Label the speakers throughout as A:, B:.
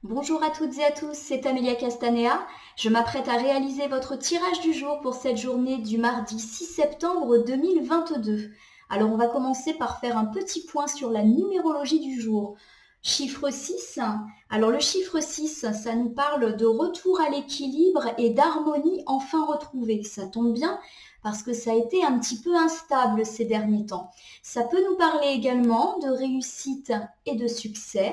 A: Bonjour à toutes et à tous, c'est Amelia Castanea. Je m'apprête à réaliser votre tirage du jour pour cette journée du mardi 6 septembre 2022. Alors on va commencer par faire un petit point sur la numérologie du jour. Chiffre 6. Alors le chiffre 6, ça nous parle de retour à l'équilibre et d'harmonie enfin retrouvée. Ça tombe bien parce que ça a été un petit peu instable ces derniers temps. Ça peut nous parler également de réussite et de succès.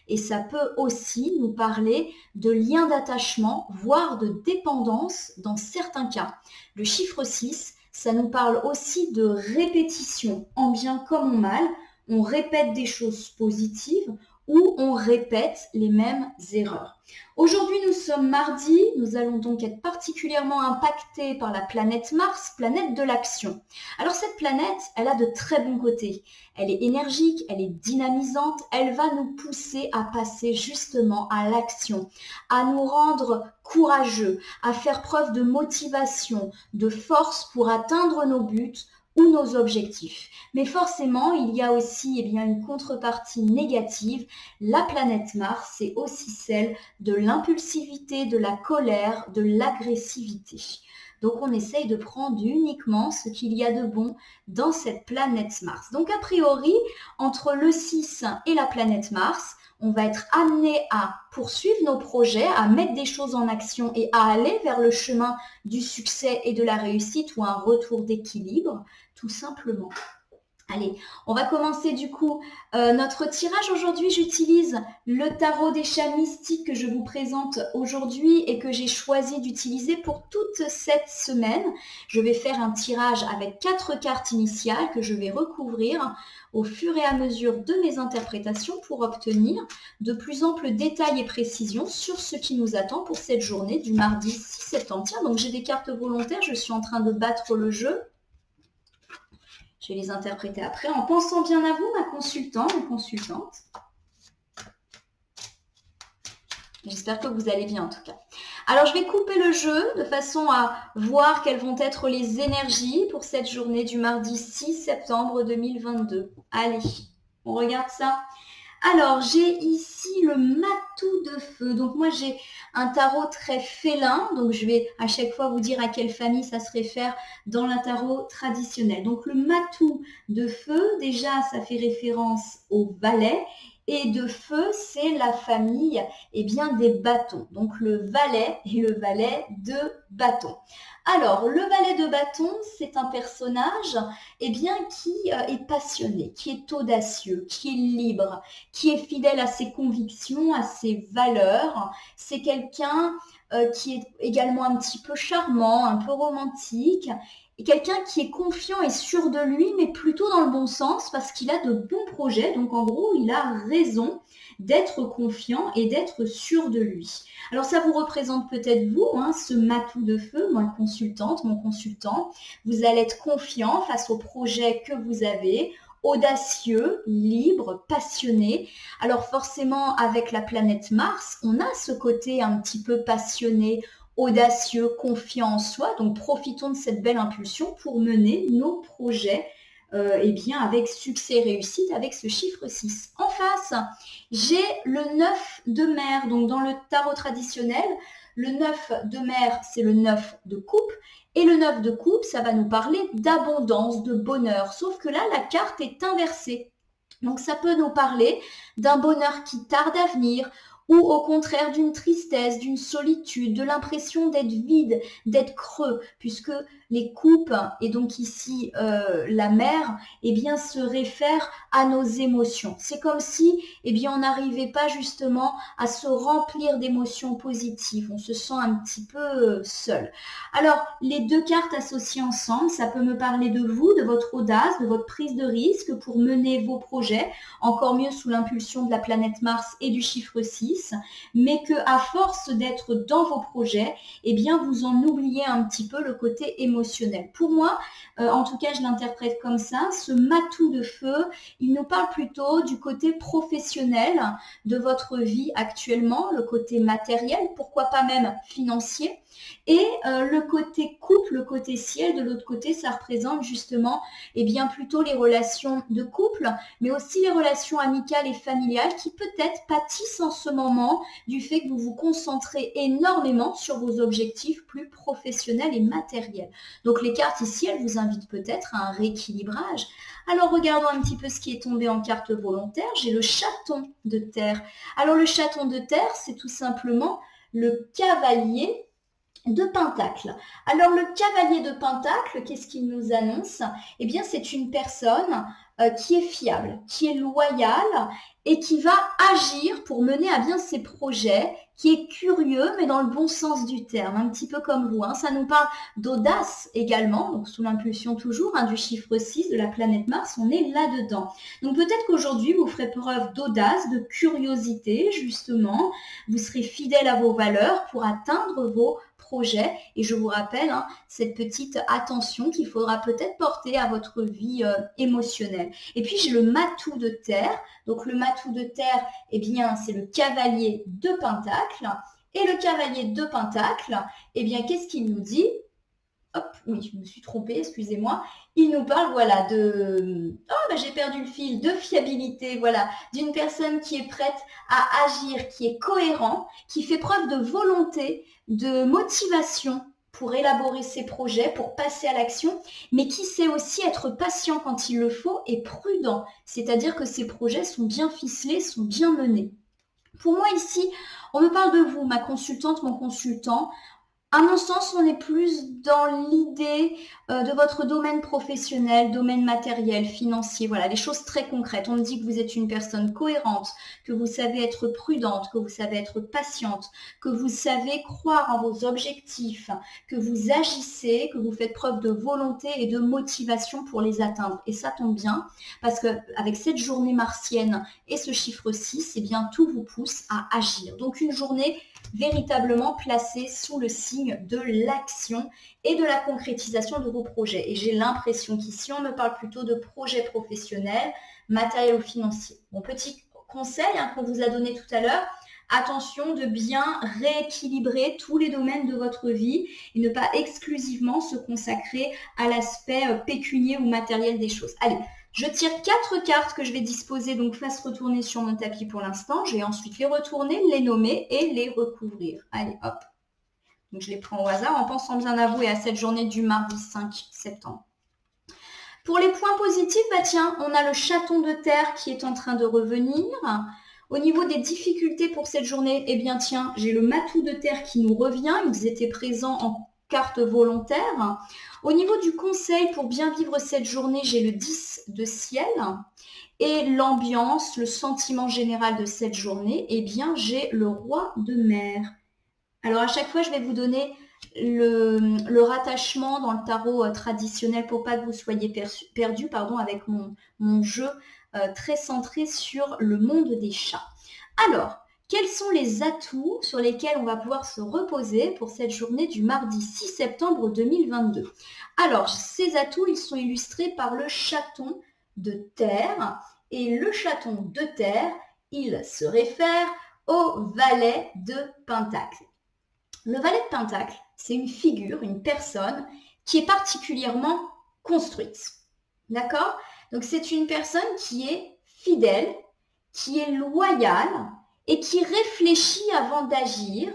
A: Et ça peut aussi nous parler de liens d'attachement, voire de dépendance dans certains cas. Le chiffre 6, ça nous parle aussi de répétition, en bien comme en mal. On répète des choses positives ou on répète les mêmes erreurs. Aujourd'hui, nous sommes mardi, nous allons donc être particulièrement impactés par la planète Mars, planète de l'action. Alors cette planète, elle a de très bons côtés. Elle est énergique, elle est dynamisante, elle va nous pousser à passer justement à l'action, à nous rendre courageux, à faire preuve de motivation, de force pour atteindre nos buts ou nos objectifs. Mais forcément, il y a aussi une contrepartie négative. La planète Mars, c'est aussi celle de l'impulsivité, de la colère, de l'agressivité. Donc on essaye de prendre uniquement ce qu'il y a de bon dans cette planète Mars. Donc a priori, entre le 6 et la planète Mars, on va être amené à poursuivre nos projets, à mettre des choses en action et à aller vers le chemin du succès et de la réussite ou un retour d'équilibre, tout simplement. Allez, on va commencer du coup notre tirage aujourd'hui. J'utilise le tarot des chats mystiques que je vous présente aujourd'hui et que j'ai choisi d'utiliser pour toute cette semaine. Je vais faire un tirage avec 4 cartes initiales que je vais recouvrir au fur et à mesure de mes interprétations pour obtenir de plus amples détails et précisions sur ce qui nous attend pour cette journée du mardi 6 septembre. Tiens, donc j'ai des cartes volontaires, je suis en train de battre le jeu. Je vais les interpréter après en pensant bien à vous, ma consultante ou consultante. J'espère que vous allez bien en tout cas. Alors je vais couper le jeu de façon à voir quelles vont être les énergies pour cette journée du mardi 6 septembre 2022. Allez, on regarde ça. Alors, j'ai ici le matou de feu. Donc, moi, j'ai un tarot très félin. Donc, je vais à chaque fois vous dire à quelle famille ça se réfère dans le tarot traditionnel. Donc, le matou de feu, déjà, ça fait référence au valet. Et de feu, c'est la famille des bâtons. Donc, le valet et le valet de bâton. Alors, le valet de bâton, c'est un personnage qui est passionné, qui est audacieux, qui est libre, qui est fidèle à ses convictions, à ses valeurs. C'est quelqu'un qui est également un petit peu charmant, un peu romantique, et quelqu'un qui est confiant et sûr de lui, mais plutôt dans le bon sens, parce qu'il a de bons projets. Donc en gros, il a raison d'être confiant et d'être sûr de lui. Alors ça vous représente peut-être vous, ce matou de feu, moi consultante, mon consultant. Vous allez être confiant face au projet que vous avez, audacieux, libre, passionné. Alors forcément, avec la planète Mars, on a ce côté un petit peu passionné, audacieux, confiant en soi. Donc profitons de cette belle impulsion pour mener nos projets avec succès et réussite avec ce chiffre 6. En face, j'ai le 9 de mer. Donc dans le tarot traditionnel, le 9 de mer, c'est le 9 de coupe. Et le 9 de coupe, ça va nous parler d'abondance, de bonheur. Sauf que là, la carte est inversée. Donc ça peut nous parler d'un bonheur qui tarde à venir ou au contraire d'une tristesse, d'une solitude, de l'impression d'être vide, d'être creux, puisque les coupes, et donc ici la mer, se réfèrent à nos émotions. C'est comme si on n'arrivait pas justement à se remplir d'émotions positives. On se sent un petit peu seul. Alors, les deux cartes associées ensemble, ça peut me parler de vous, de votre audace, de votre prise de risque pour mener vos projets, encore mieux sous l'impulsion de la planète Mars et du chiffre 6, mais que à force d'être dans vos projets, vous en oubliez un petit peu le côté émotionnel. Pour moi, en tout cas, je l'interprète comme ça, ce matou de feu, il nous parle plutôt du côté professionnel de votre vie actuellement, le côté matériel, pourquoi pas même financier. Et le côté couple, le côté ciel, de l'autre côté, ça représente justement plutôt les relations de couple, mais aussi les relations amicales et familiales qui peut-être pâtissent en ce moment moment du fait que vous vous concentrez énormément sur vos objectifs plus professionnels et matériels. Donc les cartes ici, elles vous invitent peut-être à un rééquilibrage. Alors regardons un petit peu ce qui est tombé en carte volontaire. J'ai le chaton de terre. Alors le chaton de terre, c'est tout simplement le cavalier de Pentacle. Alors le cavalier de Pentacle, qu'est-ce qu'il nous annonce? Eh bien c'est une personne qui est fiable, qui est loyale et qui va agir pour mener à bien ses projets, qui est curieux mais dans le bon sens du terme, un petit peu comme vous. Ça nous parle d'audace également, donc sous l'impulsion toujours du chiffre 6 de la planète Mars, on est là-dedans. Donc peut-être qu'aujourd'hui vous ferez preuve d'audace, de curiosité justement, vous serez fidèle à vos valeurs pour atteindre vos projets. Et je vous rappelle cette petite attention qu'il faudra peut-être porter à votre vie émotionnelle. Et puis j'ai le matou de terre. Donc le matou de terre, eh bien c'est le cavalier de Pentacle. Et le cavalier de Pentacle, eh bien qu'est-ce qu'il nous dit? Hop, oui, je me suis trompée, excusez-moi. Il nous parle, voilà, j'ai perdu le fil, de fiabilité, voilà, d'une personne qui est prête à agir, qui est cohérent, qui fait preuve de volonté, de motivation pour élaborer ses projets, pour passer à l'action, mais qui sait aussi être patient quand il le faut et prudent. C'est-à-dire que ses projets sont bien ficelés, sont bien menés. Pour moi ici, on me parle de vous, ma consultante, mon consultant. À mon sens, on est plus dans l'idée de votre domaine professionnel, domaine matériel, financier, voilà, les choses très concrètes. On me dit que vous êtes une personne cohérente, que vous savez être prudente, que vous savez être patiente, que vous savez croire en vos objectifs, que vous agissez, que vous faites preuve de volonté et de motivation pour les atteindre. Et ça tombe bien, parce qu'avec cette journée martienne et ce chiffre 6, eh bien, tout vous pousse à agir. Donc une journée véritablement placé sous le signe de l'action et de la concrétisation de vos projets. Et j'ai l'impression qu'ici, on me parle plutôt de projets professionnels, matériels ou financiers. Mon petit conseil qu'on vous a donné tout à l'heure, attention de bien rééquilibrer tous les domaines de votre vie et ne pas exclusivement se consacrer à l'aspect pécunier ou matériel des choses. Allez, je tire 4 cartes que je vais disposer donc face retournée sur mon tapis pour l'instant. Je vais ensuite les retourner, les nommer et les recouvrir. Allez, hop. Donc je les prends au hasard en pensant bien à vous et à cette journée du mardi 5 septembre. Pour les points positifs, tiens, on a le chaton de terre qui est en train de revenir. Au niveau des difficultés pour cette journée, eh bien tiens, j'ai le matou de terre qui nous revient. Ils étaient présents en carte volontaire. Au niveau du conseil pour bien vivre cette journée, j'ai le 10 de ciel. Et l'ambiance, le sentiment général de cette journée, eh bien j'ai le roi de mer. Alors à chaque fois, je vais vous donner le rattachement dans le tarot traditionnel pour pas que vous soyez perdu avec mon jeu très centré sur le monde des chats. Alors, quels sont les atouts sur lesquels on va pouvoir se reposer pour cette journée du mardi 6 septembre 2022? Alors, ces atouts, ils sont illustrés par le chaton de terre. Et le chaton de terre, il se réfère au valet de Pentacle. Le valet de Pentacle, c'est une figure, une personne qui est particulièrement construite. D'accord? Donc, c'est une personne qui est fidèle, qui est loyale et qui réfléchit avant d'agir,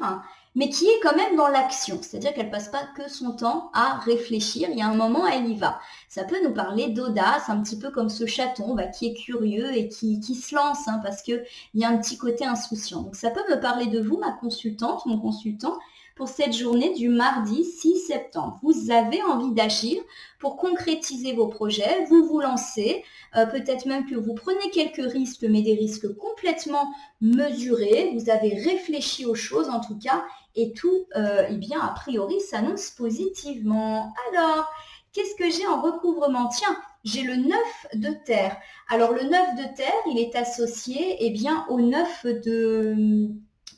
A: mais qui est quand même dans l'action. C'est-à-dire qu'elle ne passe pas que son temps à réfléchir. Il y a un moment, elle y va. Ça peut nous parler d'audace, un petit peu comme ce chaton qui est curieux et qui se lance, parce qu'il y a un petit côté insouciant. Donc, ça peut me parler de vous, ma consultante, mon consultant, pour cette journée du mardi 6 septembre. Vous avez envie d'agir pour concrétiser vos projets, vous vous lancez, peut-être même que vous prenez quelques risques, mais des risques complètement mesurés. Vous avez réfléchi aux choses en tout cas, et tout, a priori, s'annonce positivement. Alors, qu'est-ce que j'ai en recouvrement? Tiens, j'ai le 9 de terre. Alors, le 9 de terre, il est associé au 9 de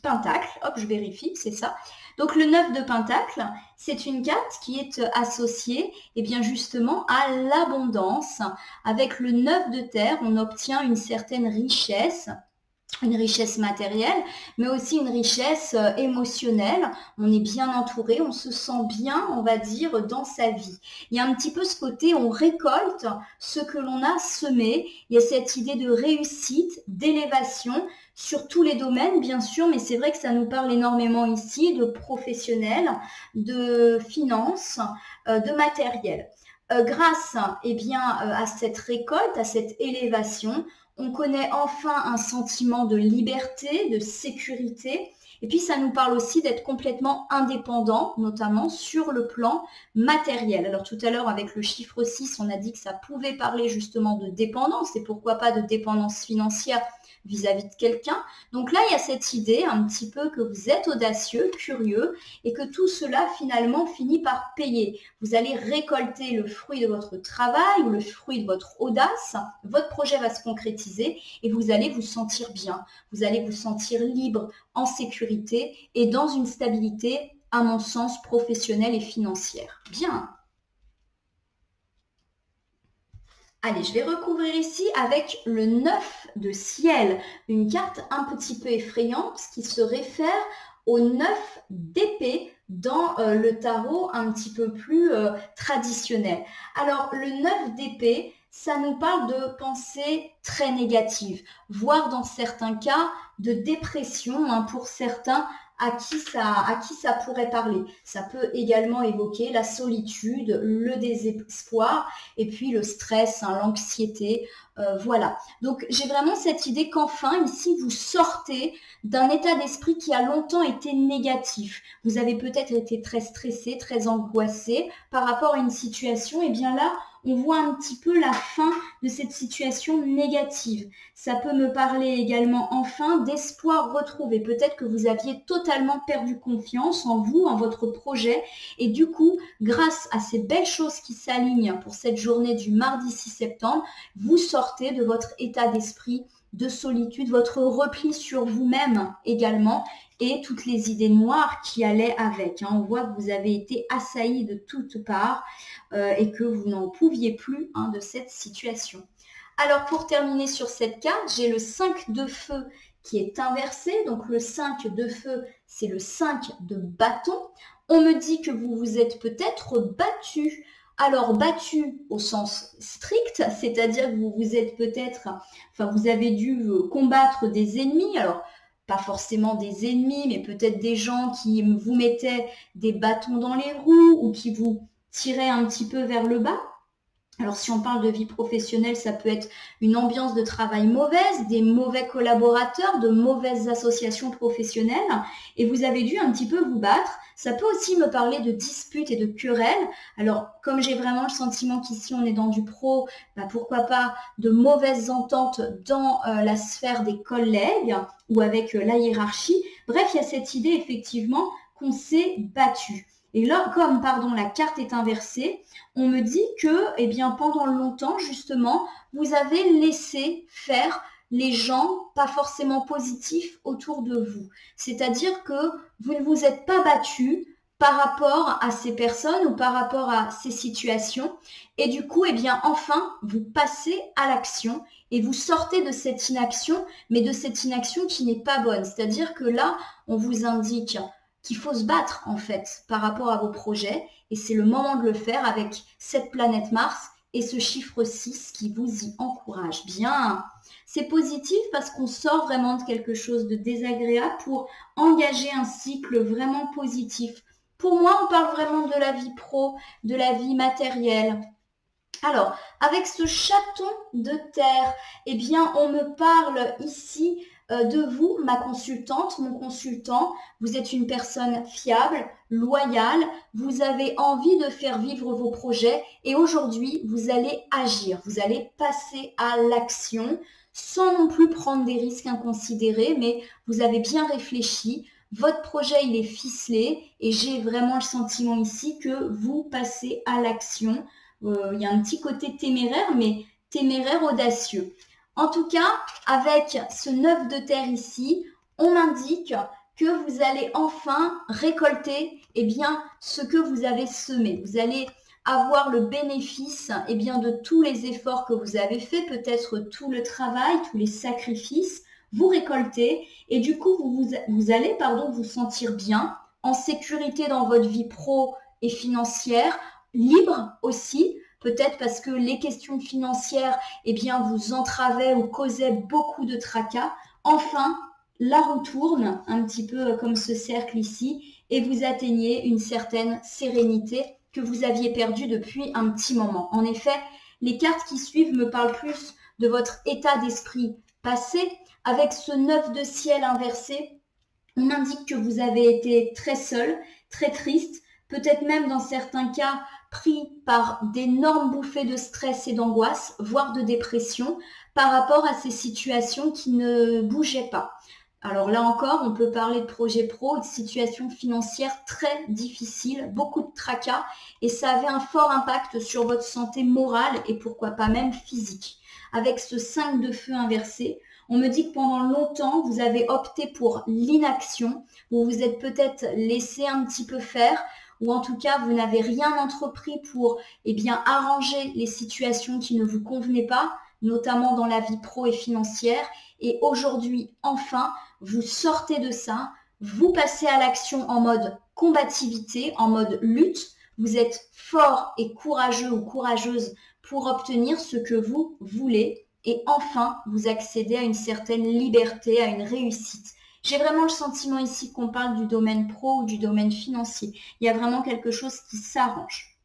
A: Pentacle. Hop, je vérifie, c'est ça. Donc, le 9 de Pentacle, c'est une carte qui est associée justement à l'abondance. Avec le 9 de terre, on obtient une certaine richesse une richesse matérielle, mais aussi une richesse émotionnelle. On est bien entouré, on se sent bien, on va dire, dans sa vie. Il y a un petit peu ce côté, on récolte ce que l'on a semé. Il y a cette idée de réussite, d'élévation sur tous les domaines, bien sûr, mais c'est vrai que ça nous parle énormément ici de professionnels, de finances, de matériel. Grâce à cette récolte, à cette élévation, on connaît enfin un sentiment de liberté, de sécurité. Et puis, ça nous parle aussi d'être complètement indépendant, notamment sur le plan matériel. Alors, tout à l'heure, avec le chiffre 6, on a dit que ça pouvait parler justement de dépendance et pourquoi pas de dépendance financière vis-à-vis de quelqu'un. Donc là, il y a cette idée un petit peu que vous êtes audacieux, curieux et que tout cela finalement finit par payer. Vous allez récolter le fruit de votre travail ou le fruit de votre audace. Votre projet va se concrétiser et vous allez vous sentir bien. Vous allez vous sentir libre, en sécurité et dans une stabilité, à mon sens, professionnelle et financière. Bien. Allez, je vais recouvrir ici avec le 9 de ciel, une carte un petit peu effrayante qui se réfère au 9 d'épée dans le tarot un petit peu plus traditionnel. Alors, le 9 d'épée, ça nous parle de pensées très négatives, voire dans certains cas de dépression pour certains à qui ça pourrait parler. Ça peut également évoquer la solitude, le désespoir et puis le stress, l'anxiété. Voilà. Donc j'ai vraiment cette idée qu'enfin, ici, vous sortez d'un état d'esprit qui a longtemps été négatif. Vous avez peut-être été très stressé, très angoissé par rapport à une situation. Et bien là, on voit un petit peu la fin de cette situation négative. Ça peut me parler également enfin d'espoir retrouvé. Peut-être que vous aviez totalement perdu confiance en vous, en votre projet. Et du coup, grâce à ces belles choses qui s'alignent pour cette journée du mardi 6 septembre, vous sortez de votre état d'esprit de solitude, votre repli sur vous-même également et toutes les idées noires qui allaient avec. On voit que vous avez été assailli de toutes parts et que vous n'en pouviez plus de cette situation. Alors pour terminer sur cette carte, j'ai le 5 de feu qui est inversé. Donc le 5 de feu, c'est le 5 de bâton. On me dit que vous vous êtes peut-être battu. Alors battu au sens strict, c'est-à-dire que vous avez dû combattre des ennemis. Alors pas forcément des ennemis, mais peut-être des gens qui vous mettaient des bâtons dans les roues ou qui vous tiraient un petit peu vers le bas. Alors si on parle de vie professionnelle, ça peut être une ambiance de travail mauvaise, des mauvais collaborateurs, de mauvaises associations professionnelles et vous avez dû un petit peu vous battre. Ça peut aussi me parler de disputes et de querelles. Alors comme j'ai vraiment le sentiment qu'ici on est dans du pro, pourquoi pas de mauvaises ententes dans la sphère des collègues ou avec la hiérarchie. Bref, il y a cette idée effectivement qu'on s'est battu. Et là, comme la carte est inversée, on me dit que pendant longtemps, justement, vous avez laissé faire les gens pas forcément positifs autour de vous. C'est-à-dire que vous ne vous êtes pas battu par rapport à ces personnes ou par rapport à ces situations. Et du coup, enfin, vous passez à l'action et vous sortez de cette inaction, mais de cette inaction qui n'est pas bonne. C'est-à-dire que là, on vous indique qu'il faut se battre en fait par rapport à vos projets et c'est le moment de le faire avec cette planète Mars et ce chiffre 6 qui vous y encourage. Bien, c'est positif parce qu'on sort vraiment de quelque chose de désagréable pour engager un cycle vraiment positif. Pour moi, on parle vraiment de la vie pro, de la vie matérielle. Alors, avec ce chaton de terre, on me parle ici de vous, ma consultante, mon consultant. Vous êtes une personne fiable, loyale, vous avez envie de faire vivre vos projets et aujourd'hui, vous allez agir, vous allez passer à l'action sans non plus prendre des risques inconsidérés, mais vous avez bien réfléchi. Votre projet, il est ficelé et j'ai vraiment le sentiment ici que vous passez à l'action. Il y a un petit côté téméraire, mais téméraire audacieux. En tout cas, avec ce 9 de terre ici, on m'indique que vous allez enfin récolter ce que vous avez semé. Vous allez avoir le bénéfice de tous les efforts que vous avez faits, peut-être tout le travail, tous les sacrifices. vous récolter et du coup, vous allez vous sentir bien, en sécurité dans votre vie pro et financière, libre aussi, peut-être parce que les questions financières, eh bien, vous entravaient ou causaient beaucoup de tracas. Enfin, la roue tourne, un petit peu comme ce cercle ici, et vous atteignez une certaine sérénité que vous aviez perdue depuis un petit moment. En effet, les cartes qui suivent me parlent plus de votre état d'esprit passé. Avec ce 9 de ciel inversé, on m'indique que vous avez été très seul, très triste, peut-être même dans certains cas pris par d'énormes bouffées de stress et d'angoisse, voire de dépression, par rapport à ces situations qui ne bougeaient pas. Alors là encore, on peut parler de projet pro, de situations financières très difficiles, beaucoup de tracas, et ça avait un fort impact sur votre santé morale et pourquoi pas même physique. Avec ce 5 de feu inversé, on me dit que pendant longtemps, vous avez opté pour l'inaction, vous vous êtes peut-être laissé un petit peu faire, ou en tout cas, vous n'avez rien entrepris pour arranger les situations qui ne vous convenaient pas, notamment dans la vie pro et financière. Et aujourd'hui, enfin, vous sortez de ça, vous passez à l'action en mode combativité, en mode lutte. Vous êtes fort et courageux ou courageuse pour obtenir ce que vous voulez. Et enfin, vous accédez à une certaine liberté, à une réussite. J'ai vraiment le sentiment ici qu'on parle du domaine pro ou du domaine financier. Il y a vraiment quelque chose qui s'arrange.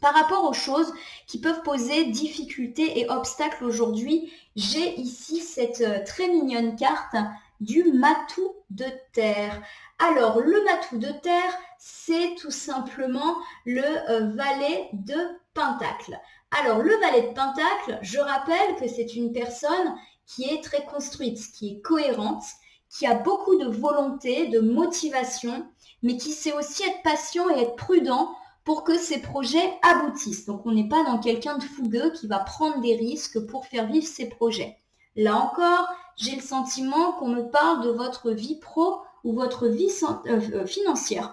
A: Par rapport aux choses qui peuvent poser difficultés et obstacles aujourd'hui, j'ai ici cette très mignonne carte du matou de terre. Alors, le matou de terre, c'est tout simplement le valet de Pentacle. Alors, le valet de Pentacle, je rappelle que c'est une personne qui est très construite, qui est cohérente, qui a beaucoup de volonté, de motivation, mais qui sait aussi être patient et être prudent pour que ces projets aboutissent. Donc, on n'est pas dans quelqu'un de fougueux qui va prendre des risques pour faire vivre ses projets. Là encore, j'ai le sentiment qu'on me parle de votre vie pro ou votre vie financière.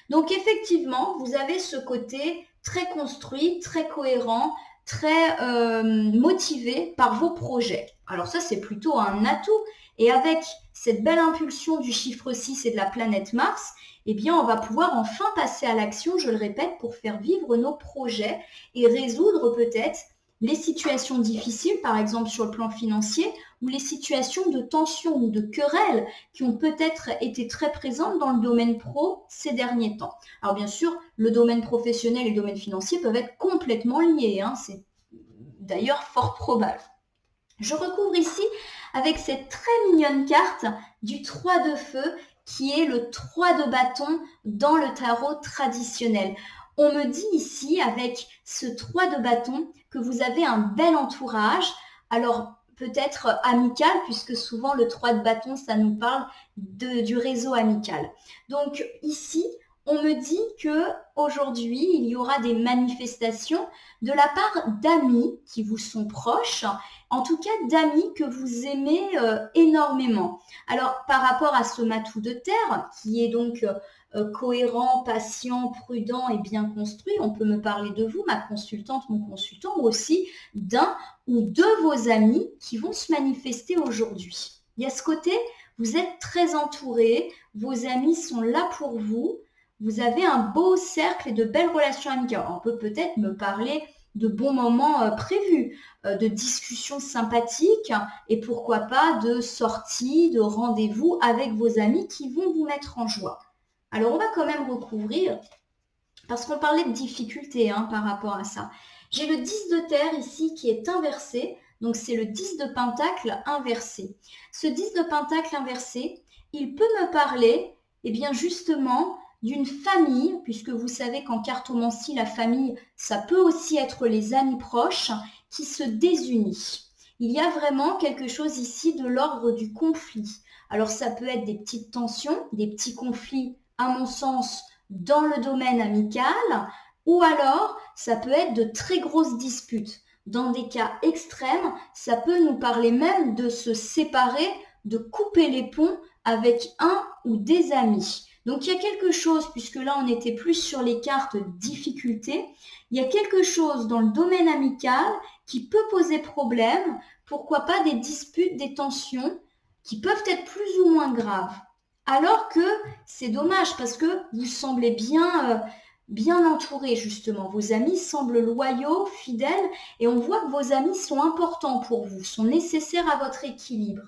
A: Donc, effectivement, vous avez ce côté très construit, très cohérent, très motivé par vos projets. Alors ça, c'est plutôt un atout. Et avec cette belle impulsion du chiffre 6 et de la planète Mars, eh bien, on va pouvoir enfin passer à l'action, je le répète, pour faire vivre nos projets et résoudre peut-être les situations difficiles, par exemple sur le plan financier, ou les situations de tension ou de querelle qui ont peut-être été très présentes dans le domaine pro ces derniers temps. Alors bien sûr, le domaine professionnel et le domaine financier peuvent être complètement liés, c'est d'ailleurs fort probable. Je recouvre ici avec cette très mignonne carte du 3 de feu qui est le 3 de bâton dans le tarot traditionnel. On me dit ici avec ce 3 de bâton que vous avez un bel entourage. Alors peut-être amical puisque souvent le 3 de bâton ça nous parle du réseau amical. Donc ici on me dit que aujourd'hui il y aura des manifestations de la part d'amis qui vous sont proches, en tout cas d'amis que vous aimez énormément. Alors par rapport à ce matou de terre qui est donc cohérent, patient, prudent et bien construit, on peut me parler de vous, ma consultante, mon consultant, ou aussi d'un ou de vos amis qui vont se manifester aujourd'hui. Il y a ce côté, vous êtes très entouré, vos amis sont là pour vous, vous avez un beau cercle et de belles relations amicales. On peut peut-être me parler de bons moments prévus, de discussions sympathiques et pourquoi pas de sorties, de rendez-vous avec vos amis qui vont vous mettre en joie. Alors on va quand même recouvrir, parce qu'on parlait de difficultés par rapport à ça. J'ai le 10 de terre ici qui est inversé, donc c'est le 10 de pentacle inversé. Ce 10 de pentacle inversé, il peut me parler, justement, d'une famille, puisque vous savez qu'en cartomancie, la famille, ça peut aussi être les amis proches qui se désunissent. Il y a vraiment quelque chose ici de l'ordre du conflit. Alors ça peut être des petites tensions, des petits conflits, à mon sens, dans le domaine amical, ou alors ça peut être de très grosses disputes. Dans des cas extrêmes, ça peut nous parler même de se séparer, de couper les ponts avec un ou des amis. Donc il y a quelque chose, puisque là on était plus sur les cartes difficultés, il y a quelque chose dans le domaine amical qui peut poser problème, pourquoi pas des disputes, des tensions, qui peuvent être plus ou moins graves. Alors que c'est dommage parce que vous semblez bien entouré justement. Vos amis semblent loyaux, fidèles et on voit que vos amis sont importants pour vous, sont nécessaires à votre équilibre.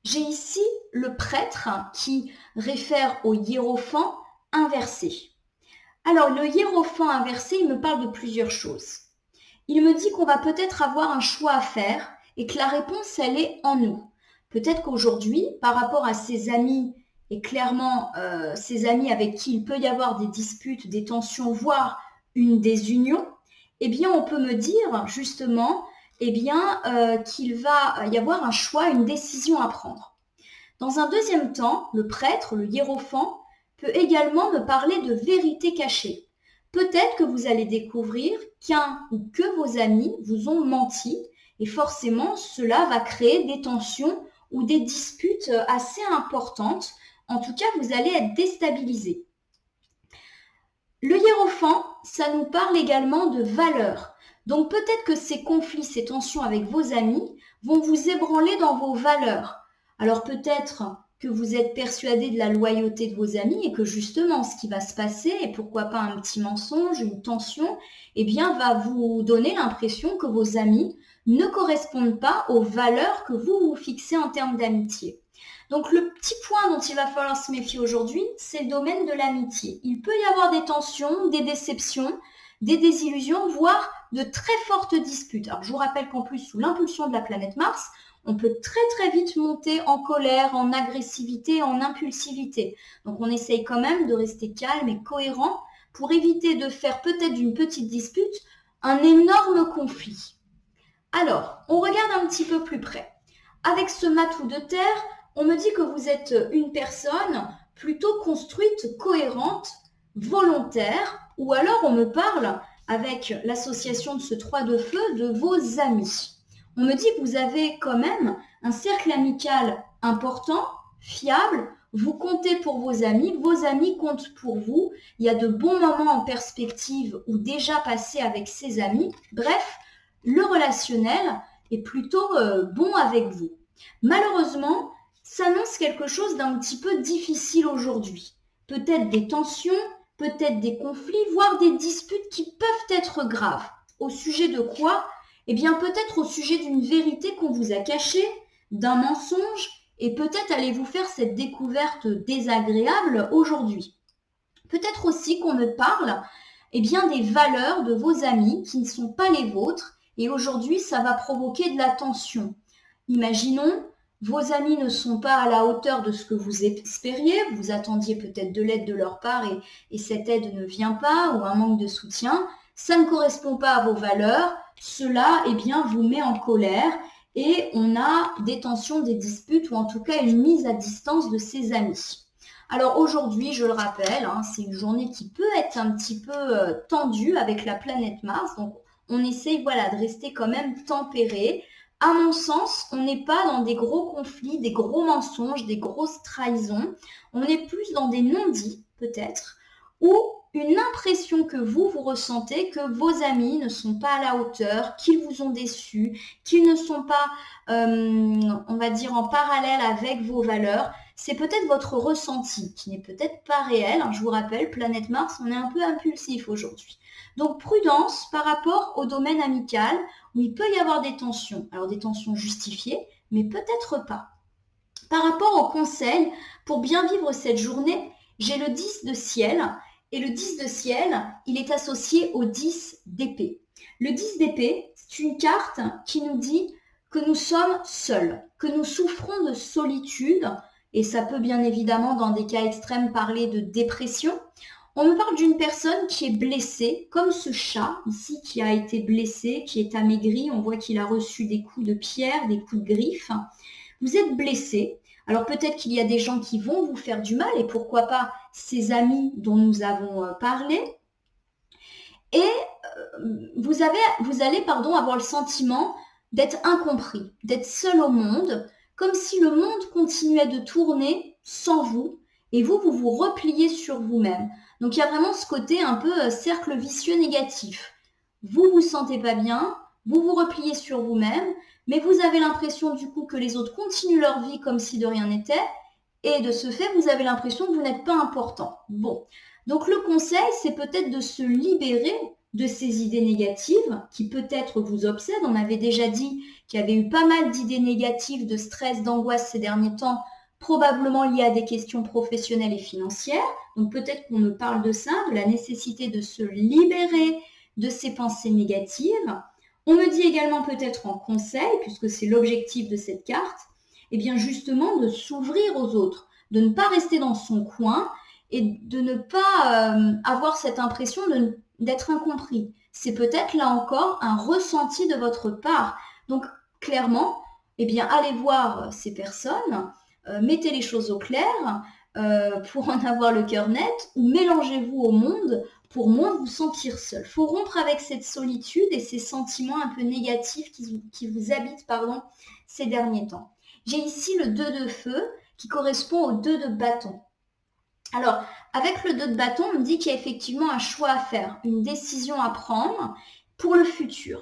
A: J'ai ici le prêtre qui réfère au hiérophant inversé. Alors le hiérophant inversé, il me parle de plusieurs choses. Il me dit qu'on va peut-être avoir un choix à faire et que la réponse, elle est en nous. Peut-être qu'aujourd'hui, par rapport à ses amis, et clairement ses amis avec qui il peut y avoir des disputes, des tensions, voire une désunion, eh bien on peut me dire justement qu'il va y avoir un choix, une décision à prendre. Dans un deuxième temps, le prêtre, le hiérophant, peut également me parler de vérité cachée. Peut-être que vous allez découvrir qu'un ou que vos amis vous ont menti et forcément cela va créer des tensions ou des disputes assez importantes. En tout cas, vous allez être déstabilisé. Le hiérophant, ça nous parle également de valeurs. Donc peut-être que ces conflits, ces tensions avec vos amis vont vous ébranler dans vos valeurs. Alors peut-être que vous êtes persuadé de la loyauté de vos amis et que justement ce qui va se passer, et pourquoi pas un petit mensonge, une tension, eh bien va vous donner l'impression que vos amis ne correspondent pas aux valeurs que vous vous fixez en termes d'amitié. Donc le petit point dont il va falloir se méfier aujourd'hui, c'est le domaine de l'amitié. Il peut y avoir des tensions, des déceptions, des désillusions, voire de très fortes disputes. Alors je vous rappelle qu'en plus, sous l'impulsion de la planète Mars, on peut très vite monter en colère, en agressivité, en impulsivité. Donc on essaye quand même de rester calme et cohérent pour éviter de faire peut-être d'une petite dispute un énorme conflit. Alors, on regarde un petit peu plus près. Avec ce matou de terre, on me dit que vous êtes une personne plutôt construite, cohérente, volontaire, ou alors on me parle, avec l'association de ce 3 de feu, de vos amis. On me dit que vous avez quand même un cercle amical important, fiable, vous comptez pour vos amis comptent pour vous, il y a de bons moments en perspective ou déjà passés avec ces amis, bref, le relationnel est plutôt bon avec vous. Malheureusement, s'annonce quelque chose d'un petit peu difficile aujourd'hui. Peut-être des tensions, peut-être des conflits, voire des disputes qui peuvent être graves. Au sujet de quoi ? Eh bien, peut-être au sujet d'une vérité qu'on vous a cachée, d'un mensonge, et peut-être allez-vous faire cette découverte désagréable aujourd'hui. Peut-être aussi qu'on me parle des valeurs de vos amis qui ne sont pas les vôtres, et aujourd'hui, ça va provoquer de la tension. Imaginons, vos amis ne sont pas à la hauteur de ce que vous espériez, vous attendiez peut-être de l'aide de leur part et cette aide ne vient pas, ou un manque de soutien, ça ne correspond pas à vos valeurs, cela vous met en colère et on a des tensions, des disputes ou en tout cas une mise à distance de ses amis. Alors aujourd'hui, je le rappelle, c'est une journée qui peut être un petit peu tendue avec la planète Mars, donc on essaye de rester quand même tempéré. À mon sens, on n'est pas dans des gros conflits, des gros mensonges, des grosses trahisons. On est plus dans des non-dits, peut-être, ou une impression que vous ressentez que vos amis ne sont pas à la hauteur, qu'ils vous ont déçu, qu'ils ne sont pas, en parallèle avec vos valeurs. C'est peut-être votre ressenti qui n'est peut-être pas réel. Je vous rappelle, planète Mars, on est un peu impulsif aujourd'hui. Donc prudence par rapport au domaine amical où il peut y avoir des tensions. Alors des tensions justifiées, mais peut-être pas. Par rapport au conseil, pour bien vivre cette journée, j'ai le 10 de ciel. Et le 10 de ciel, il est associé au 10 d'épée. Le 10 d'épée, c'est une carte qui nous dit que nous sommes seuls, que nous souffrons de solitude. Et ça peut bien évidemment, dans des cas extrêmes, parler de dépression. On me parle d'une personne qui est blessée, comme ce chat ici qui a été blessé, qui est amaigri. On voit qu'il a reçu des coups de pierre, des coups de griffes. Vous êtes blessé. Alors peut-être qu'il y a des gens qui vont vous faire du mal et pourquoi pas ces amis dont nous avons parlé. Et vous allez avoir le sentiment d'être incompris, d'être seul au monde, comme si le monde continuait de tourner sans vous et vous vous repliez sur vous-même. Donc il y a vraiment ce côté un peu cercle vicieux négatif. Vous vous sentez pas bien, vous vous repliez sur vous-même, mais vous avez l'impression du coup que les autres continuent leur vie comme si de rien n'était, et de ce fait, vous avez l'impression que vous n'êtes pas important. Bon, donc le conseil, c'est peut-être de se libérer de ces idées négatives qui peut-être vous obsèdent. On avait déjà dit qu'il y avait eu pas mal d'idées négatives, de stress, d'angoisse ces derniers temps, probablement liées à des questions professionnelles et financières. Donc peut-être qu'on me parle de ça, de la nécessité de se libérer de ces pensées négatives. On me dit également peut-être en conseil, puisque c'est l'objectif de cette carte, eh bien justement de s'ouvrir aux autres, de ne pas rester dans son coin et de ne pas avoir cette impression d'être incompris. C'est peut-être là encore un ressenti de votre part. Donc clairement, eh bien allez voir ces personnes, mettez les choses au clair pour en avoir le cœur net, ou mélangez-vous au monde pour moins vous sentir seul. Il faut rompre avec cette solitude et ces sentiments un peu négatifs qui vous habitent ces derniers temps. J'ai ici le 2 de feu qui correspond au 2 de bâton. Alors, avec le 2 de bâton, on me dit qu'il y a effectivement un choix à faire, une décision à prendre pour le futur.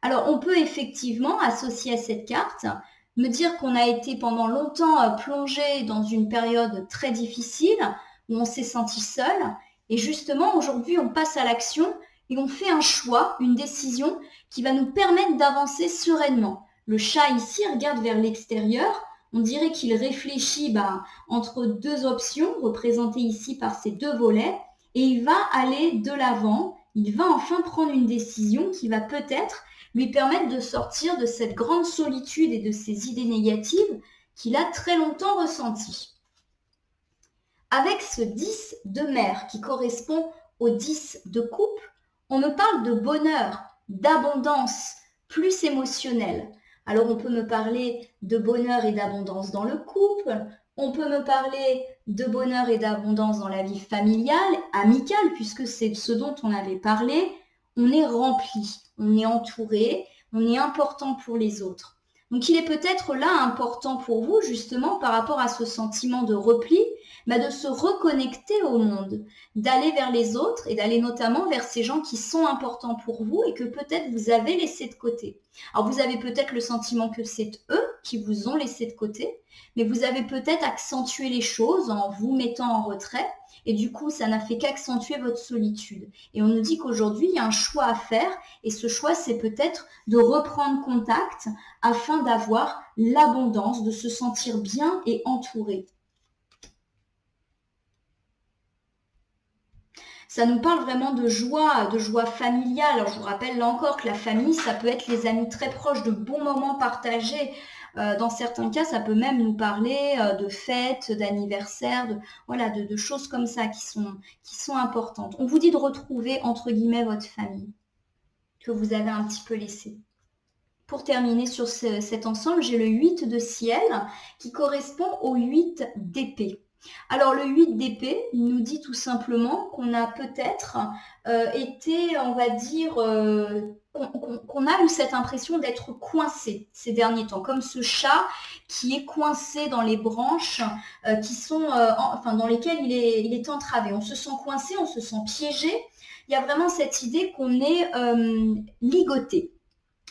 A: Alors, on peut effectivement associer à cette carte, me dire qu'on a été pendant longtemps plongé dans une période très difficile, où on s'est senti seul, et justement, aujourd'hui, on passe à l'action et on fait un choix, une décision qui va nous permettre d'avancer sereinement. Le chat ici regarde vers l'extérieur. On dirait qu'il réfléchit entre deux options représentées ici par ces deux volets et il va aller de l'avant. Il va enfin prendre une décision qui va peut-être lui permettre de sortir de cette grande solitude et de ces idées négatives qu'il a très longtemps ressenties. Avec ce 10 de mer qui correspond au 10 de coupe, on me parle de bonheur, d'abondance, plus émotionnelle. Alors on peut me parler de bonheur et d'abondance dans le couple, on peut me parler de bonheur et d'abondance dans la vie familiale, amicale, puisque c'est ce dont on avait parlé. On est rempli, on est entouré, on est important pour les autres. Donc il est peut-être là important pour vous, justement, par rapport à ce sentiment de repli, de se reconnecter au monde, d'aller vers les autres et d'aller notamment vers ces gens qui sont importants pour vous et que peut-être vous avez laissés de côté. Alors vous avez peut-être le sentiment que c'est eux qui vous ont laissé de côté, mais vous avez peut-être accentué les choses en vous mettant en retrait et du coup ça n'a fait qu'accentuer votre solitude. Et on nous dit qu'aujourd'hui il y a un choix à faire et ce choix c'est peut-être de reprendre contact afin d'avoir l'abondance, de se sentir bien et entouré. Ça nous parle vraiment de joie familiale. Alors je vous rappelle là encore que la famille, ça peut être les amis très proches, de bons moments partagés. Dans certains cas, ça peut même nous parler de fêtes, d'anniversaires, de choses comme ça qui sont importantes. On vous dit de retrouver, entre guillemets, votre famille que vous avez un petit peu laissée. Pour terminer sur cet ensemble, j'ai le 8 de ciel qui correspond au 8 d'épée. Alors le 8 d'épée, il nous dit tout simplement qu'on a peut-être été, on va dire, qu'on a eu cette impression d'être coincé ces derniers temps, comme ce chat qui est coincé dans les branches qui sont, dans lesquelles il est entravé. On se sent coincé, on se sent piégé. Il y a vraiment cette idée qu'on est ligoté.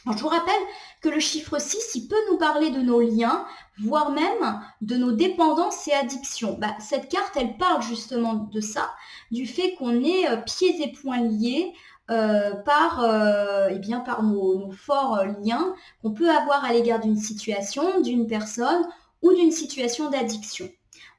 A: Alors, je vous rappelle que le chiffre 6, il peut nous parler de nos liens, voire même de nos dépendances et addictions. Cette carte, elle parle justement de ça, du fait qu'on est pieds et poings liés par nos forts liens qu'on peut avoir à l'égard d'une situation, d'une personne ou d'une situation d'addiction.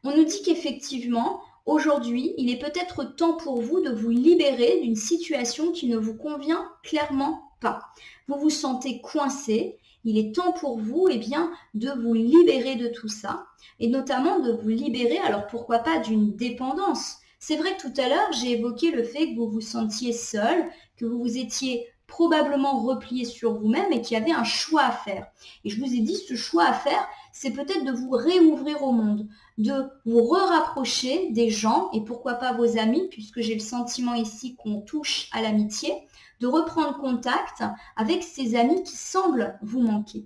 A: On nous dit qu'effectivement, aujourd'hui, il est peut-être temps pour vous de vous libérer d'une situation qui ne vous convient clairement pas. Vous vous sentez coincé, il est temps pour vous de vous libérer de tout ça et notamment de vous libérer, alors pourquoi pas d'une dépendance. C'est vrai que tout à l'heure, j'ai évoqué le fait que vous vous sentiez seul, que vous vous étiez probablement replié sur vous-même et qu'il y avait un choix à faire. Et je vous ai dit, ce choix à faire, c'est peut-être de vous réouvrir au monde, de vous rapprocher des gens et pourquoi pas vos amis, puisque j'ai le sentiment ici qu'on touche à l'amitié, de reprendre contact avec ces amis qui semblent vous manquer.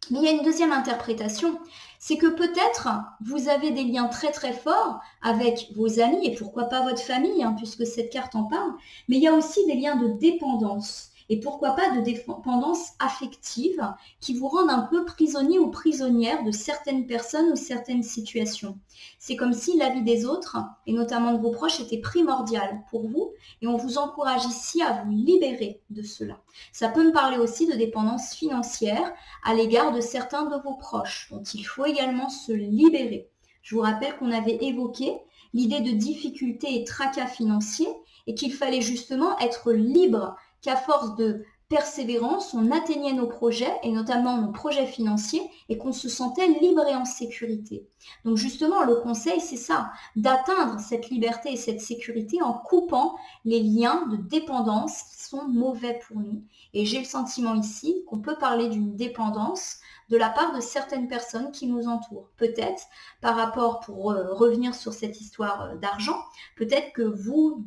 A: Mais il y a une deuxième interprétation, c'est que peut-être vous avez des liens très très forts avec vos amis et pourquoi pas votre famille, puisque cette carte en parle, mais il y a aussi des liens de dépendance. et pourquoi pas de dépendance affective qui vous rendent un peu prisonnier ou prisonnière de certaines personnes ou certaines situations. C'est comme si la vie des autres, et notamment de vos proches, était primordiale pour vous et on vous encourage ici à vous libérer de cela. Ça peut me parler aussi de dépendance financière à l'égard de certains de vos proches dont il faut également se libérer. Je vous rappelle qu'on avait évoqué l'idée de difficultés et tracas financiers et qu'il fallait justement être libre, qu'à force de persévérance, on atteignait nos projets et notamment nos projets financiers et qu'on se sentait libre et en sécurité. Donc justement, le conseil, c'est ça, d'atteindre cette liberté et cette sécurité en coupant les liens de dépendance qui sont mauvais pour nous. Et j'ai le sentiment ici qu'on peut parler d'une dépendance de la part de certaines personnes qui nous entourent. Peut-être par rapport, pour revenir sur cette histoire d'argent, peut-être que vous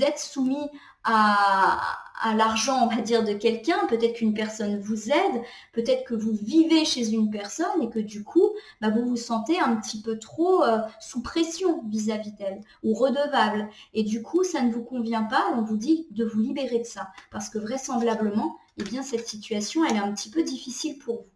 A: êtes soumis à l'argent, on va dire, de quelqu'un, peut-être qu'une personne vous aide, peut-être que vous vivez chez une personne et que du coup, vous vous sentez un petit peu trop sous pression vis-à-vis d'elle ou redevable. Et du coup, ça ne vous convient pas et on vous dit de vous libérer de ça parce que vraisemblablement, cette situation, elle est un petit peu difficile pour vous.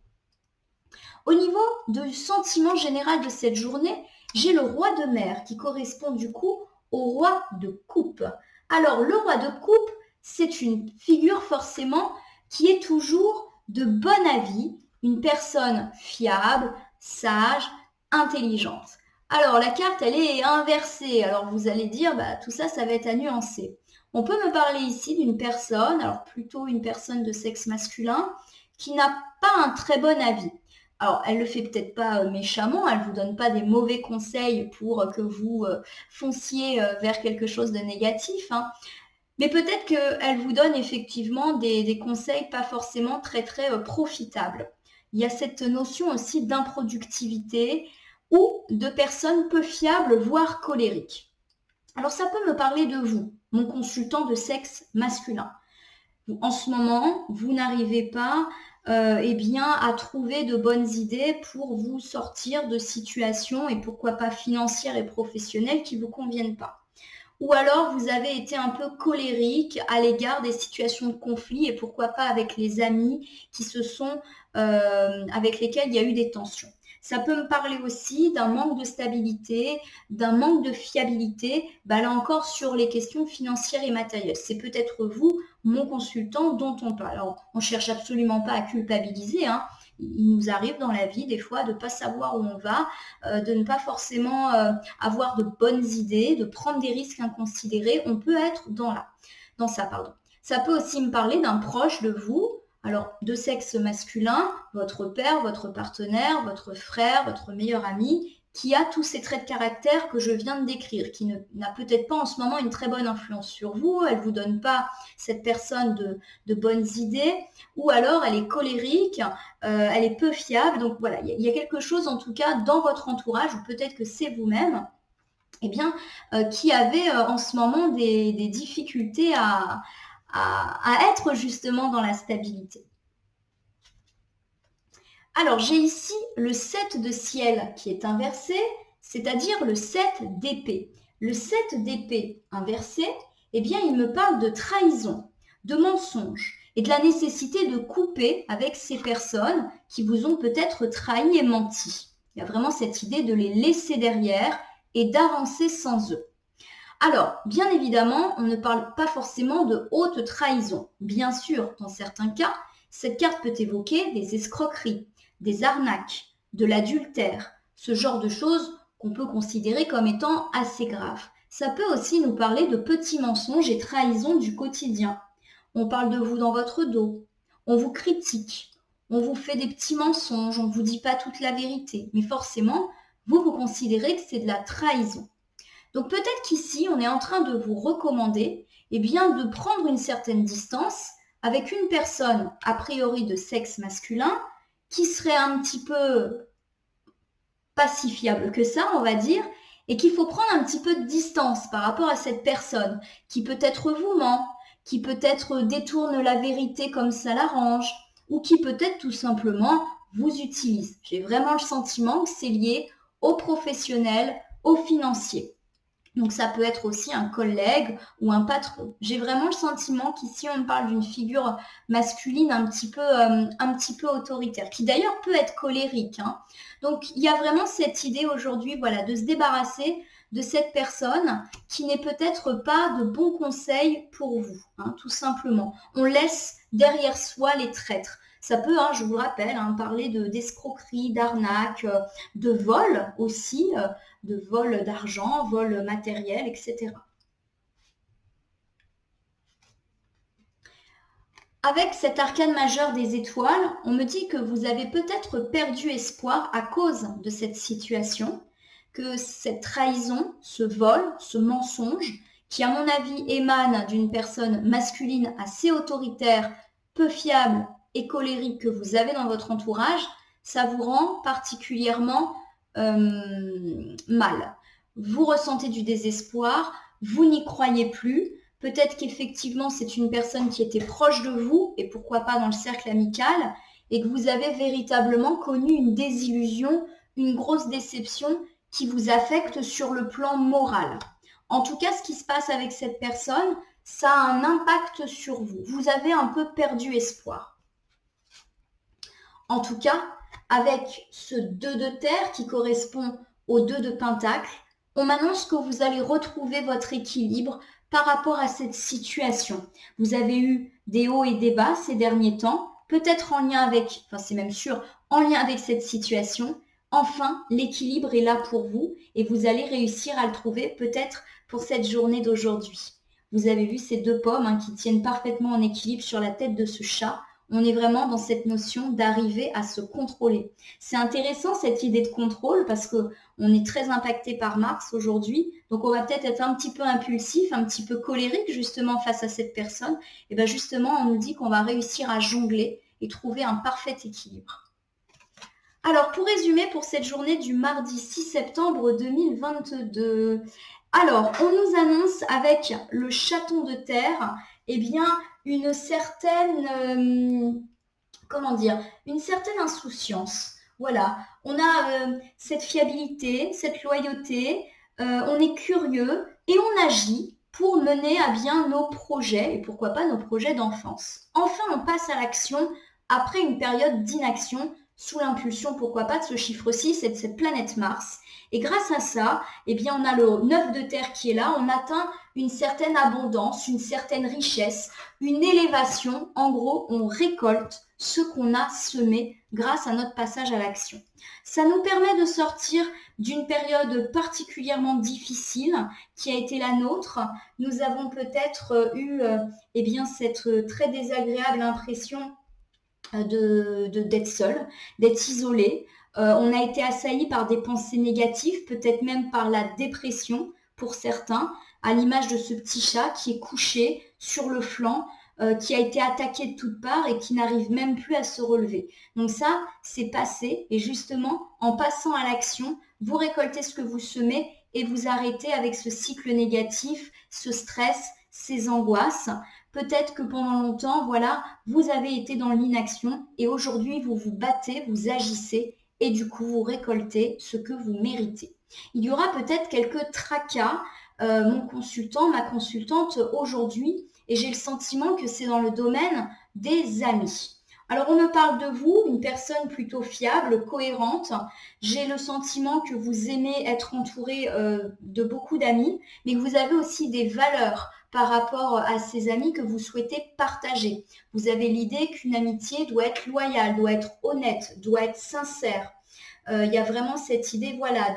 A: Au niveau du sentiment général de cette journée, j'ai le roi de mer qui correspond du coup au roi de coupe. Alors, le roi de coupe, c'est une figure forcément qui est toujours de bon avis, une personne fiable, sage, intelligente. Alors, la carte, elle est inversée. Alors, vous allez dire, tout ça, ça va être à nuancer. On peut me parler ici d'une personne, alors plutôt une personne de sexe masculin, qui n'a pas un très bon avis. Alors, elle ne le fait peut-être pas méchamment, elle ne vous donne pas des mauvais conseils pour que vous fonciez vers quelque chose de négatif, mais peut-être qu'elle vous donne effectivement des conseils pas forcément très profitables. Il y a cette notion aussi d'improductivité ou de personnes peu fiables, voire colériques. Alors, ça peut me parler de vous, mon consultant de sexe masculin. En ce moment, vous n'arrivez pas à trouver de bonnes idées pour vous sortir de situations et pourquoi pas financières et professionnelles qui ne vous conviennent pas. Ou alors vous avez été un peu colérique à l'égard des situations de conflit et pourquoi pas avec les amis qui avec lesquels il y a eu des tensions. Ça peut me parler aussi d'un manque de stabilité, d'un manque de fiabilité, là encore sur les questions financières et matérielles. C'est peut-être vous, mon consultant, dont on parle. Alors, on ne cherche absolument pas à culpabiliser, Il nous arrive dans la vie des fois de ne pas savoir où on va, de ne pas forcément avoir de bonnes idées, de prendre des risques inconsidérés. On peut être dans ça. Ça peut aussi me parler d'un proche de vous, alors de sexe masculin, votre père, votre partenaire, votre frère, votre meilleur ami, qui a tous ces traits de caractère que je viens de décrire, qui n'a peut-être pas en ce moment une très bonne influence sur vous, elle ne vous donne pas, cette personne, de bonnes idées, ou alors elle est colérique, elle est peu fiable. Donc voilà, il y a quelque chose en tout cas dans votre entourage, ou peut-être que c'est vous-même, qui avait en ce moment des difficultés à être justement dans la stabilité. Alors, j'ai ici le 7 de ciel qui est inversé, c'est-à-dire le 7 d'épée. Le 7 d'épée inversé, il me parle de trahison, de mensonge et de la nécessité de couper avec ces personnes qui vous ont peut-être trahi et menti. Il y a vraiment cette idée de les laisser derrière et d'avancer sans eux. Alors, bien évidemment, on ne parle pas forcément de haute trahison. Bien sûr, dans certains cas, cette carte peut évoquer des escroqueries, des arnaques, de l'adultère, ce genre de choses qu'on peut considérer comme étant assez graves. Ça peut aussi nous parler de petits mensonges et trahisons du quotidien. On parle de vous dans votre dos, on vous critique, on vous fait des petits mensonges, on ne vous dit pas toute la vérité, mais forcément, vous considérez que c'est de la trahison. Donc peut-être qu'ici, on est en train de vous recommander de prendre une certaine distance avec une personne a priori de sexe masculin qui serait un petit peu pas si fiable que ça, on va dire, et qu'il faut prendre un petit peu de distance par rapport à cette personne qui peut-être vous ment, qui peut-être détourne la vérité comme ça l'arrange, ou qui peut-être tout simplement vous utilise. J'ai vraiment le sentiment que c'est lié au professionnel, au financier. Donc ça peut être aussi un collègue ou un patron. J'ai vraiment le sentiment qu'ici on parle d'une figure masculine un petit peu autoritaire, qui d'ailleurs peut être colérique, hein. Donc il y a vraiment cette idée aujourd'hui, voilà, de se débarrasser de cette personne qui n'est peut-être pas de bons conseils pour vous, hein, tout simplement. On laisse derrière soi les traîtres. Ça peut, hein, je vous le rappelle, hein, parler d'escroquerie, d'arnaque, de vol aussi, de vol d'argent, vol matériel, etc. Avec cet arcane majeur des étoiles, on me dit que vous avez peut-être perdu espoir à cause de cette situation, que cette trahison, ce vol, ce mensonge, qui à mon avis émane d'une personne masculine assez autoritaire, peu fiable et colérique que vous avez dans votre entourage, ça vous rend particulièrement mal. Vous ressentez du désespoir, vous n'y croyez plus. Peut-être qu'effectivement, c'est une personne qui était proche de vous, et pourquoi pas dans le cercle amical, et que vous avez véritablement connu une désillusion, une grosse déception qui vous affecte sur le plan moral. En tout cas, ce qui se passe avec cette personne, ça a un impact sur vous. Vous avez un peu perdu espoir. En tout cas, avec ce 2 de terre qui correspond au 2 de pentacle, on m'annonce que vous allez retrouver votre équilibre par rapport à cette situation. Vous avez eu des hauts et des bas ces derniers temps, peut-être en lien avec, enfin c'est même sûr, en lien avec cette situation. Enfin, l'équilibre est là pour vous et vous allez réussir à le trouver peut-être pour cette journée d'aujourd'hui. Vous avez vu ces deux pommes, hein, qui tiennent parfaitement en équilibre sur la tête de ce chat. On est vraiment dans cette notion d'arriver à se contrôler. C'est intéressant cette idée de contrôle parce que on est très impacté par Mars aujourd'hui, donc on va peut-être être un petit peu impulsif, un petit peu colérique justement face à cette personne. Et bien justement, on nous dit qu'on va réussir à jongler et trouver un parfait équilibre. Alors pour résumer pour cette journée du mardi 6 septembre 2022, alors on nous annonce avec le chaton de terre, eh bien une certaine, une certaine insouciance. Voilà, on a cette fiabilité, cette loyauté, on est curieux et on agit pour mener à bien nos projets et pourquoi pas nos projets d'enfance. Enfin, on passe à l'action après une période d'inaction sous l'impulsion, pourquoi pas, de ce chiffre 6 et de cette planète Mars. Et grâce à ça, eh bien, on a le 9 de terre qui est là, on atteint une certaine abondance, une certaine richesse, une élévation. En gros, on récolte ce qu'on a semé grâce à notre passage à l'action. Ça nous permet de sortir d'une période particulièrement difficile qui a été la nôtre. Nous avons peut-être eu eh bien, cette très désagréable impression d'être seul, d'être isolé. On a été assailli par des pensées négatives, peut-être même par la dépression pour certains, à l'image de ce petit chat qui est couché sur le flanc, qui a été attaqué de toutes parts et qui n'arrive même plus à se relever. Donc ça, c'est passé et justement, en passant à l'action, vous récoltez ce que vous semez et vous arrêtez avec ce cycle négatif, ce stress, ces angoisses. Peut-être que pendant longtemps, voilà, vous avez été dans l'inaction et aujourd'hui, vous vous battez, vous agissez et du coup, vous récoltez ce que vous méritez. Il y aura peut-être quelques tracas, mon consultant, ma consultante aujourd'hui, et j'ai le sentiment que c'est dans le domaine des amis. Alors, on me parle de vous, une personne plutôt fiable, cohérente. J'ai le sentiment que vous aimez être entouré de beaucoup d'amis, mais que vous avez aussi des valeurs par rapport à ces amis que vous souhaitez partager. Vous avez l'idée qu'une amitié doit être loyale, doit être honnête, doit être sincère. Il y a vraiment cette idée, voilà,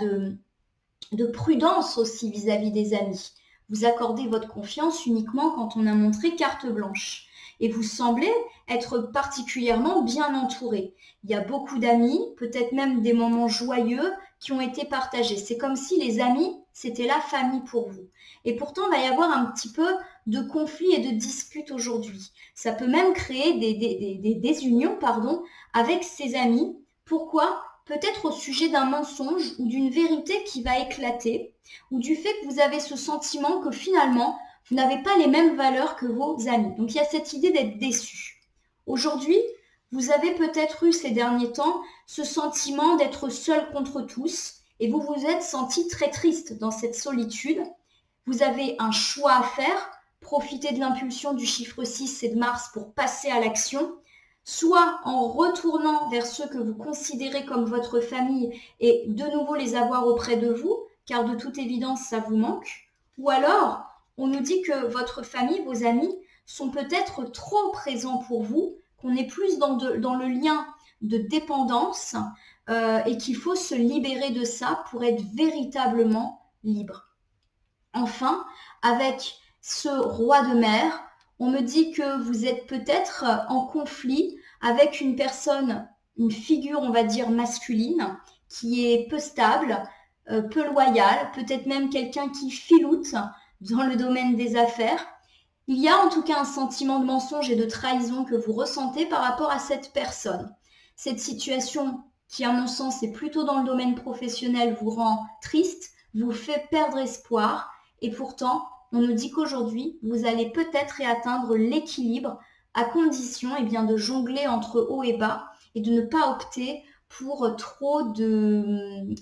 A: de prudence aussi vis-à-vis des amis. Vous accordez votre confiance uniquement quand on a montré carte blanche. Et vous semblez être particulièrement bien entouré. Il y a beaucoup d'amis, peut-être même des moments joyeux qui ont été partagés. C'est comme si les amis, c'était la famille pour vous. Et pourtant, il va y avoir un petit peu de conflits et de disputes aujourd'hui. Ça peut même créer des désunions, avec ses amis. Pourquoi ? Peut-être au sujet d'un mensonge ou d'une vérité qui va éclater, ou du fait que vous avez ce sentiment que finalement, vous n'avez pas les mêmes valeurs que vos amis. Donc il y a cette idée d'être déçu. Aujourd'hui, vous avez peut-être eu ces derniers temps ce sentiment d'être seul contre tous et vous vous êtes senti très triste dans cette solitude. Vous avez un choix à faire, profitez de l'impulsion du chiffre 6 et de Mars pour passer à l'action, soit en retournant vers ceux que vous considérez comme votre famille et de nouveau les avoir auprès de vous, car de toute évidence, ça vous manque, ou alors on nous dit que votre famille, vos amis, sont peut-être trop présents pour vous, qu'on est plus dans le lien de dépendance et qu'il faut se libérer de ça pour être véritablement libre. Enfin, avec ce roi de mer, on me dit que vous êtes peut-être en conflit avec une personne, une figure, on va dire, masculine, qui est peu stable, peu loyale, peut-être même quelqu'un qui filoute dans le domaine des affaires. Il y a en tout cas un sentiment de mensonge et de trahison que vous ressentez par rapport à cette personne. Cette situation, qui à mon sens est plutôt dans le domaine professionnel, vous rend triste, vous fait perdre espoir. Et pourtant, on nous dit qu'aujourd'hui, vous allez peut-être atteindre l'équilibre à condition de jongler entre haut et bas et de ne pas opter pour trop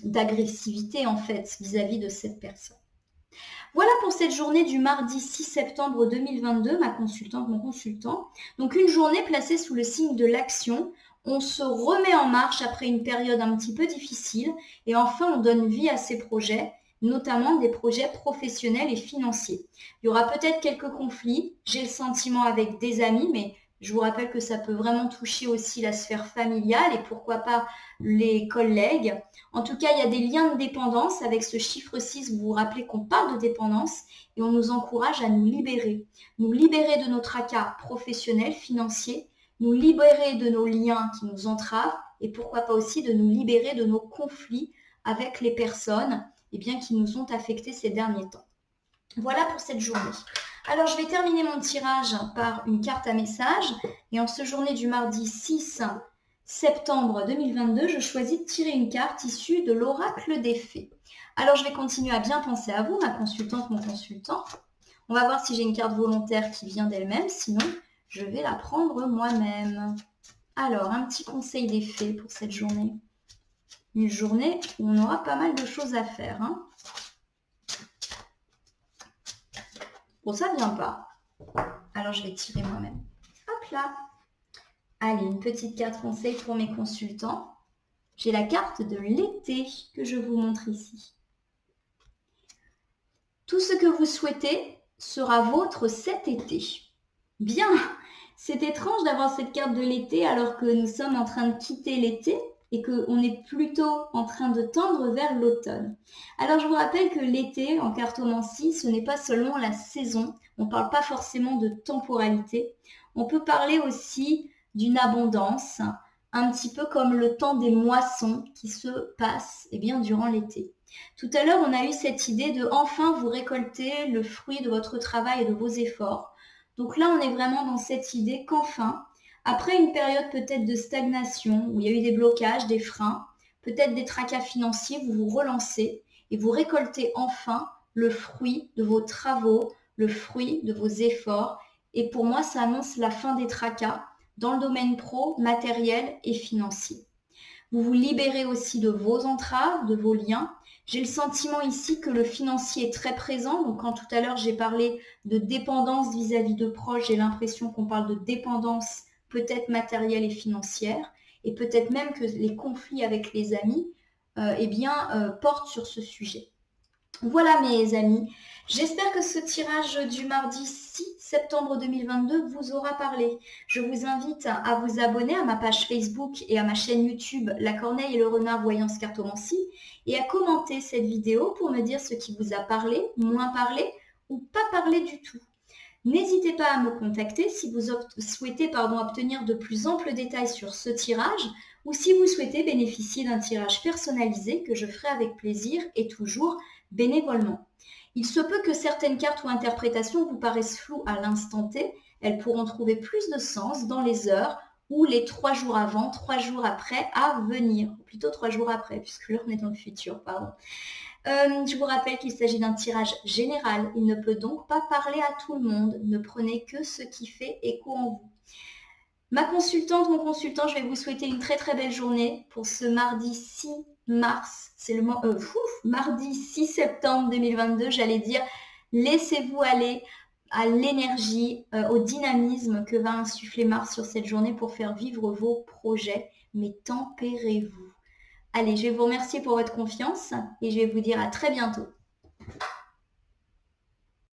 A: d'agressivité en fait vis-à-vis de cette personne. Voilà pour cette journée du mardi 6 septembre 2022, ma consultante, mon consultant. Donc une journée placée sous le signe de l'action. On se remet en marche après une période un petit peu difficile et enfin on donne vie à ces projets, notamment des projets professionnels et financiers. Il y aura peut-être quelques conflits, j'ai le sentiment avec des amis, mais je vous rappelle que ça peut vraiment toucher aussi la sphère familiale et pourquoi pas les collègues. En tout cas, il y a des liens de dépendance avec ce chiffre 6. Vous vous rappelez qu'on parle de dépendance et on nous encourage à nous libérer. Nous libérer de nos tracas professionnels, financiers, nous libérer de nos liens qui nous entravent et pourquoi pas aussi de nous libérer de nos conflits avec les personnes qui nous ont affectés ces derniers temps. Voilà pour cette journée. Alors, je vais terminer mon tirage par une carte à message. Et en ce journée du mardi 6 septembre 2022, je choisis de tirer une carte issue de l'oracle des fées. Alors, je vais continuer à bien penser à vous, ma consultante, mon consultant. On va voir si j'ai une carte volontaire qui vient d'elle-même. Sinon, je vais la prendre moi-même. Alors, un petit conseil des fées pour cette journée. Une journée où on aura pas mal de choses à faire, hein. Bon, ça vient pas. Alors, je vais tirer moi-même. Hop là. Allez, une petite carte conseil pour mes consultants. J'ai la carte de l'été que je vous montre ici. Tout ce que vous souhaitez sera vôtre cet été. Bien, c'est étrange d'avoir cette carte de l'été alors que nous sommes en train de quitter l'été et qu'on est plutôt en train de tendre vers l'automne. Alors je vous rappelle que l'été en cartomancie, ce n'est pas seulement la saison, on ne parle pas forcément de temporalité, on peut parler aussi d'une abondance, un petit peu comme le temps des moissons qui se passe durant l'été. Tout à l'heure, on a eu cette idée de enfin vous récolter le fruit de votre travail et de vos efforts. Donc là, on est vraiment dans cette idée qu'enfin, après une période peut-être de stagnation, où il y a eu des blocages, des freins, peut-être des tracas financiers, vous vous relancez et vous récoltez enfin le fruit de vos travaux, le fruit de vos efforts. Et pour moi, ça annonce la fin des tracas dans le domaine pro, matériel et financier. Vous vous libérez aussi de vos entraves, de vos liens. J'ai le sentiment ici que le financier est très présent. Donc quand tout à l'heure j'ai parlé de dépendance vis-à-vis de proches, j'ai l'impression qu'on parle de dépendance peut-être matérielle et financière. Et peut-être même que les conflits avec les amis portent sur ce sujet. Voilà mes amis, j'espère que ce tirage du mardi 6 septembre 2022 vous aura parlé. Je vous invite à vous abonner à ma page Facebook et à ma chaîne YouTube La Corneille et le Renard Voyance Cartomancie et à commenter cette vidéo pour me dire ce qui vous a parlé, moins parlé ou pas parlé du tout. N'hésitez pas à me contacter si vous souhaitez obtenir de plus amples détails sur ce tirage ou si vous souhaitez bénéficier d'un tirage personnalisé que je ferai avec plaisir et toujours bénévolement. Il se peut que certaines cartes ou interprétations vous paraissent floues à l'instant T. Elles pourront trouver plus de sens dans les heures ou les 3 jours avant, 3 jours après à venir. Ou plutôt 3 jours après, puisque là on est dans le futur, pardon. Je vous rappelle qu'il s'agit d'un tirage général. Il ne peut donc pas parler à tout le monde. Ne prenez que ce qui fait écho en vous. Ma consultante, mon consultant, je vais vous souhaiter une très très belle journée pour ce mardi 6 mars. C'est le mardi 6 septembre 2022, j'allais dire. Laissez-vous aller à l'énergie, au dynamisme que va insuffler Mars sur cette journée pour faire vivre vos projets, mais tempérez-vous. Allez, je vais vous remercier pour votre confiance et je vais vous dire à très bientôt.